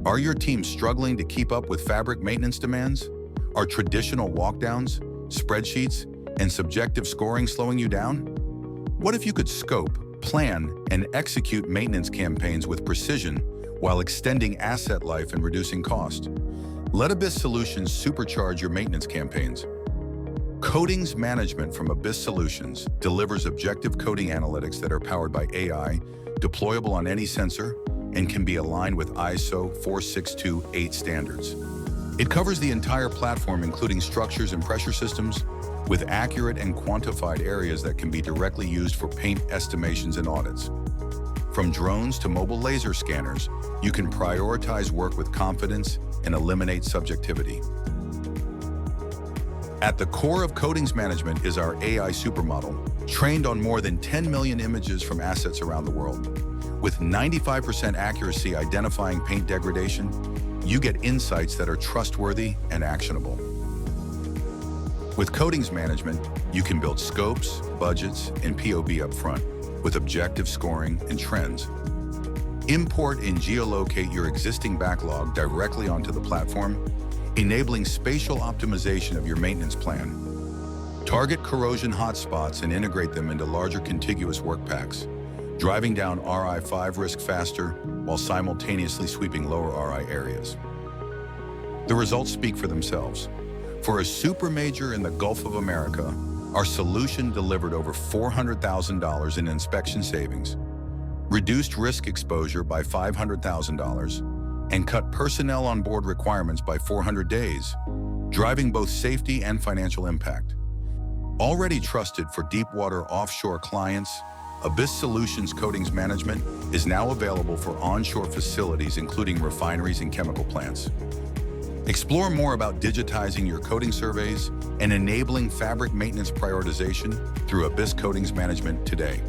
Are your teams struggling to keep up with fabric maintenance demands? Are traditional walkdowns, spreadsheets, and subjective scoring slowing you down? What if you could scope, plan, and execute maintenance campaigns with precision while extending asset life and reducing cost? Let Abyss Solutions supercharge your maintenance campaigns. Coatings management from Abyss Solutions delivers objective coating analytics that are powered by AI, deployable on any sensor, and can be aligned with ISO 46208 standards. It covers the entire platform, including structures and pressure systems, with accurate and quantified areas that can be directly used for paint estimations and audits. From drones to mobile laser scanners, you can prioritize work with confidence and eliminate subjectivity. At the core of coatings management is our AI supermodel, trained on more than 10 million images from assets around the world. With 95% accuracy identifying paint degradation, you get insights that are trustworthy and actionable. With coatings management, you can build scopes, budgets, and POB upfront with objective scoring and trends. Import and geolocate your existing backlog directly onto the platform, enabling spatial optimization of your maintenance plan. Target corrosion hotspots and integrate them into larger contiguous work packs, driving down RI5 risk faster while simultaneously sweeping lower RI areas. The results speak for themselves. For a super major in the Gulf of America, our solution delivered over $400,000 in inspection savings, reduced risk exposure by $500,000, and cut personnel on board requirements by 400 days, driving both safety and financial impact. Already trusted for deep-water offshore clients, Abyss Solutions Coatings Management is now available for onshore facilities, including refineries and chemical plants. Explore more about digitizing your coating surveys and enabling fabric maintenance prioritization through Abyss Coatings Management today.